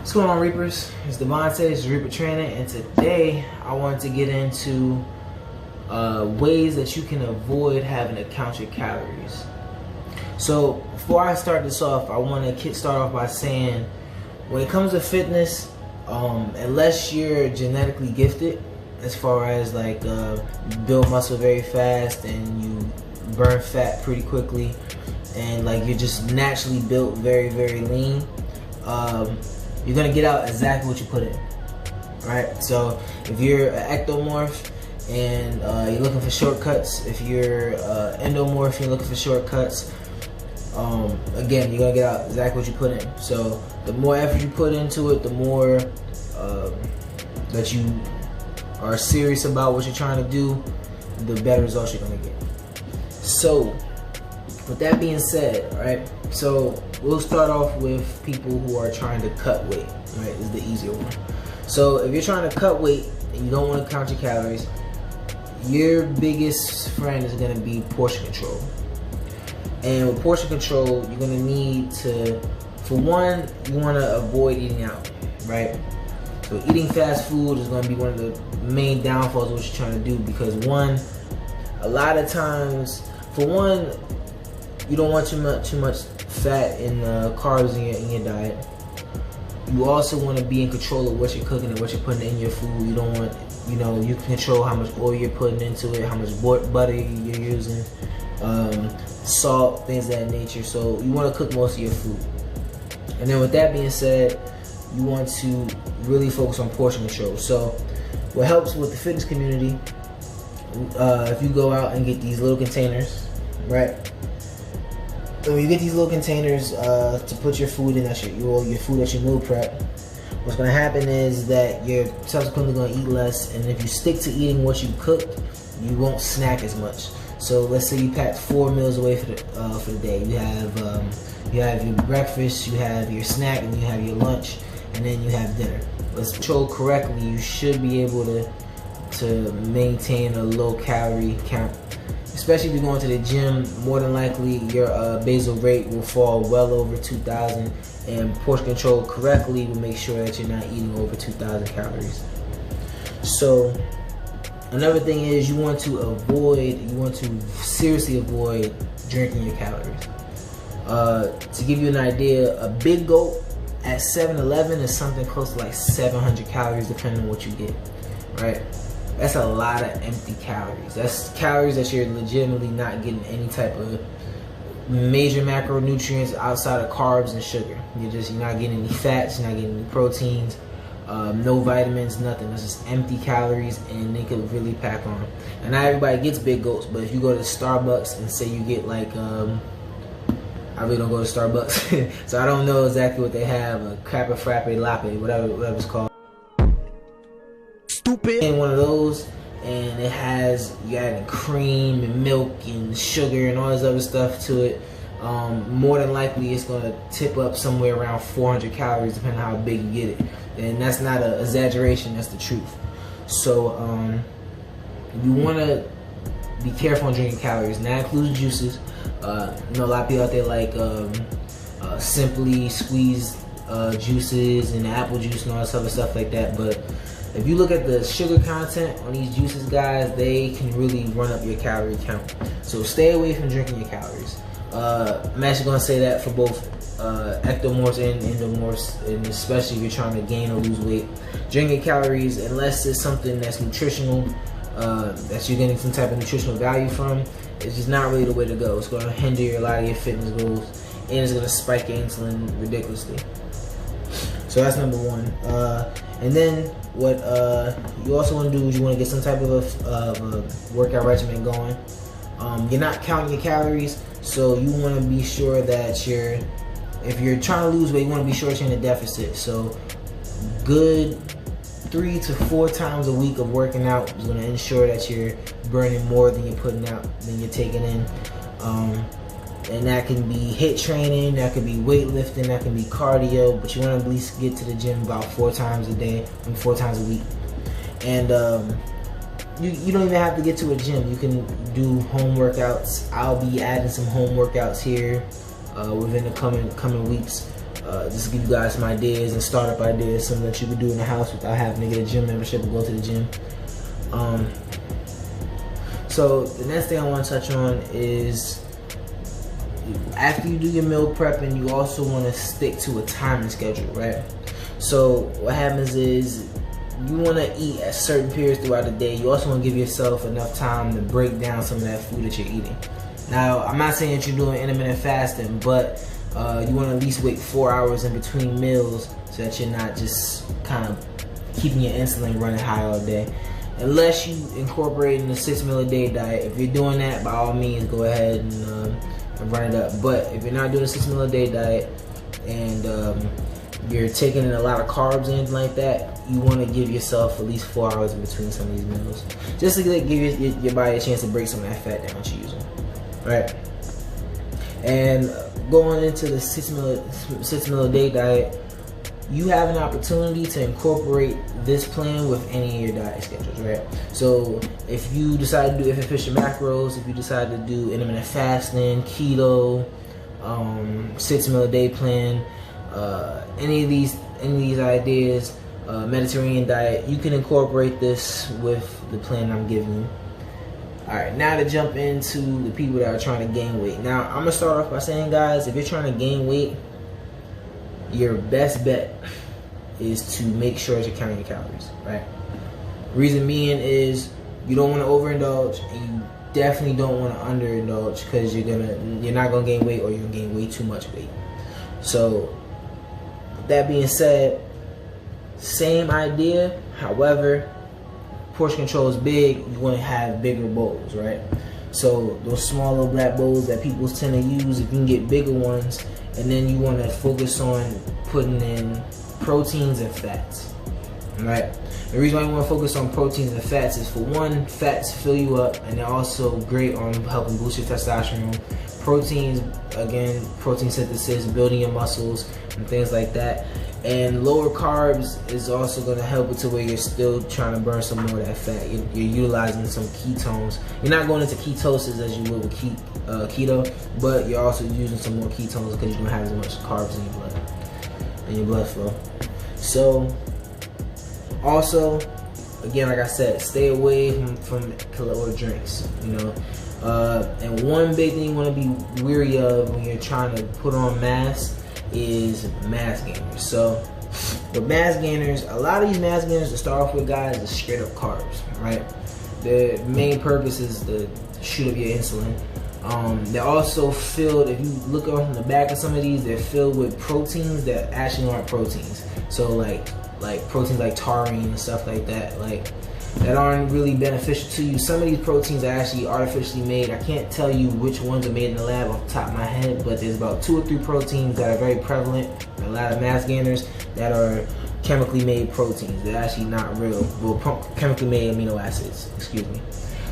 What's going on, Reapers? It's Devontae, this is Reaper Training, and today I wanted to get into ways that you can avoid having to count your calories. So before I start this off, I want to start off by saying, when it comes to fitness, unless you're genetically gifted, as far as like build muscle very fast and you burn fat pretty quickly, and like you're just naturally built very, very lean, you're gonna get out exactly what you put in, right? So if you're an ectomorph and you're looking for shortcuts, if you're endomorph and you're looking for shortcuts, again, you're gonna get out exactly what you put in. So the more effort you put into it, the more that you are serious about what you're trying to do, the better results you're gonna get. So with that being said, right, so we'll start off with people who are trying to cut weight, right? Is the easier one. So if you're trying to cut weight and you don't want to count your calories, your biggest friend is going to be portion control. And with portion control, you're going to need to, for one, you want to avoid eating out, right? So eating fast food is going to be one of the main downfalls of what you're trying to do, because one, a lot of times, for one, you don't want too much fat and carbs in your diet. You also want to be in control of what you're cooking and what you're putting in your food. You don't want, you can control how much oil you're putting into it, how much butter you're using, salt, things of that nature. So you want to cook most of your food. And then with that being said, you want to really focus on portion control. So what helps with the fitness community, if you go out and get these little containers, right? So when you get these little containers to put your food in, that's your food that you meal prep, what's going to happen is that you're subsequently going to eat less, and if you stick to eating what you cooked, you won't snack as much. So let's say you packed 4 meals away for the day. You have your breakfast, you have your snack, and you have your lunch, and then you have dinner. Let's control correctly. You should be able to maintain a low calorie count. Especially if you're going to the gym, more than likely your basal rate will fall well over 2,000, and portion control correctly will make sure that you're not eating over 2,000 calories. So another thing is you want to seriously avoid drinking your calories. To give you an idea, a big gulp at 7-Eleven is something close to like 700 calories depending on what you get, right? That's a lot of empty calories. That's calories that you're legitimately not getting any type of major macronutrients outside of carbs and sugar. You're not getting any fats, you're not getting any proteins, no vitamins, nothing. That's just empty calories, and they could really pack on. And not everybody gets big gulps, but if you go to Starbucks and say you get like, I really don't go to Starbucks, so I don't know exactly what they have, a Crapper Frappe Latte, whatever it's called. And one of those, and it has, you adding cream and milk and sugar and all this other stuff to it, more than likely it's going to tip up somewhere around 400 calories depending on how big you get it. And that's not an exaggeration, that's the truth. So you want to be careful on drinking calories, and that includes juices. A lot of people out there like Simply squeezed juices and apple juice and all this other stuff like that, but if you look at the sugar content on these juices, guys, they can really run up your calorie count. So stay away from drinking your calories. I'm actually going to say that for both ectomorphs and endomorphs, and especially if you're trying to gain or lose weight. Drinking calories, unless it's something that's nutritional, that you're getting some type of nutritional value from, it's just not really the way to go. It's going to hinder a lot of your fitness goals, and it's going to spike your insulin ridiculously. So that's number one. And then what you also want to do is you want to get some type of a workout regimen going. You're not counting your calories, so you want to be sure that if you're trying to lose weight, you want to be sure that you're in a deficit. So good 3 to 4 times a week of working out is going to ensure that you're burning more than you're putting out, than you're taking in. And that can be HIIT training, that could be weightlifting, that can be cardio, but you want to at least get to the gym about 4 times a day, and 4 times a week. And you don't even have to get to a gym. You can do home workouts. I'll be adding some home workouts here within the coming weeks. just to give you guys some ideas and startup ideas, something that you could do in the house without having to get a gym membership and go to the gym. So the next thing I want to touch on is, after you do your meal prepping, you also want to stick to a timing schedule, right? So what happens is, you want to eat at certain periods throughout the day. You also want to give yourself enough time to break down some of that food that you're eating. Now, I'm not saying that you're doing intermittent fasting, but you want to at least wait 4 hours in between meals so that you're not just kind of keeping your insulin running high all day. Unless you incorporate in a 6 meal a day diet. If you're doing that, by all means, go ahead and run it up. But if you're not doing a 6 meal a day diet and you're taking in a lot of carbs and anything like that, you want to give yourself at least 4 hours in between some of these meals, just to give your body a chance to break some of that fat down that you're using, right? And going into the 6 meal a day diet, you have an opportunity to incorporate this plan with any of your diet schedules, right? So if you decide to do efficient macros, if you decide to do intermittent fasting, keto, 6 meal a day plan, any of these ideas, Mediterranean diet, you can incorporate this with the plan I'm giving you. Alright, now to jump into the people that are trying to gain weight. Now, I'm going to start off by saying, guys, if you're trying to gain weight, your best bet is to make sure that you're counting your calories, right? Reason being is, you don't want to overindulge, and you definitely don't want to underindulge, because you're not going to gain weight, or you're going to gain way too much weight. So, that being said, same idea, however, portion control is big. You want to have bigger bowls, right? So those small little black bowls that people tend to use, if you can get bigger ones, and then you want to focus on putting in proteins and fats, right? The reason why you want to focus on proteins and fats is, for one, fats fill you up, and they're also great on helping boost your testosterone. Proteins, again, protein synthesis, building your muscles, and things like that. And lower carbs is also going to help it to where you're still trying to burn some more of that fat. You're utilizing some ketones. You're not going into ketosis as you would with keto, but you're also using some more ketones because you don't have as much carbs in your blood, in your blood flow. So, also, again, like I said, stay away from caloric drinks, you know. And one big thing you want to be weary of when you're trying to put on mass is mass gainers. So with mass gainers, a lot of these mass gainers, to start off with, guys, is straight up carbs, right? The main purpose is to shoot up your insulin. They're also filled, if you look on the back of some of these, they're filled with proteins that actually aren't proteins. So like proteins like taurine and stuff like that, that aren't really beneficial to you. Some of these proteins are actually artificially made. I can't tell you which ones are made in the lab off the top of my head, but there's about 2 or 3 proteins that are very prevalent in a lot of mass gainers that are chemically made proteins. They're actually not real, well, chemically made amino acids, excuse me.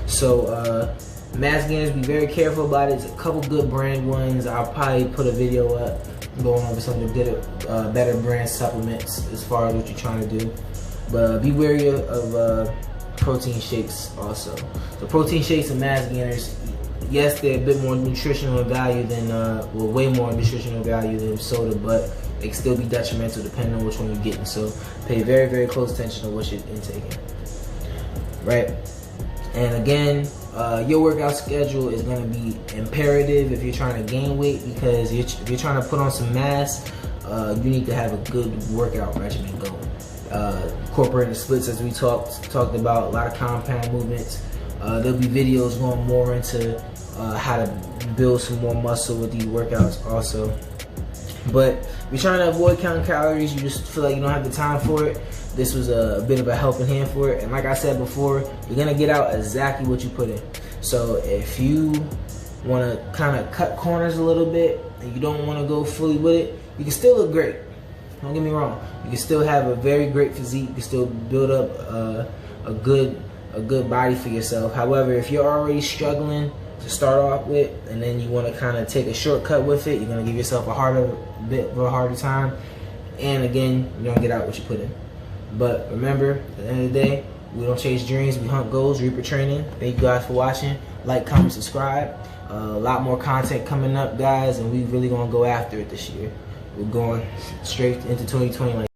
So mass gainers, be very careful about it. There's a couple good brand ones. I'll probably put a video up going over some of the better brand supplements as far as what you're trying to do. But be wary of protein shakes also. So protein shakes and mass gainers, yes, they're a bit more nutritional value than, well, way more nutritional value than soda, but they can still be detrimental depending on which one you're getting. So pay very, very close attention to what you're intaking, right? And again, your workout schedule is going to be imperative if you're trying to gain weight, because if you're trying to put on some mass, you need to have a good workout regimen going. Incorporating the splits, as we talked about, a lot of compound movements. There'll be videos going more into how to build some more muscle with these workouts also. But if you're trying to avoid counting calories, you just feel like you don't have the time for it, this was a bit of a helping hand for it. And like I said before, you're gonna get out exactly what you put in. So if you want to kind of cut corners a little bit and you don't want to go fully with it, you can still look great. Don't get me wrong. You can still have a very great physique. You can still build up a good body for yourself. However, if you're already struggling to start off with, and then you want to kind of take a shortcut with it, you're gonna give yourself a bit of a harder time. And again, you're gonna get out what you put in. But remember, at the end of the day, we don't chase dreams, we hunt goals. Reaper Training. Thank you guys for watching. Like, comment, subscribe. A lot more content coming up, guys, and we really gonna go after it this year. we're going straight into 2020 like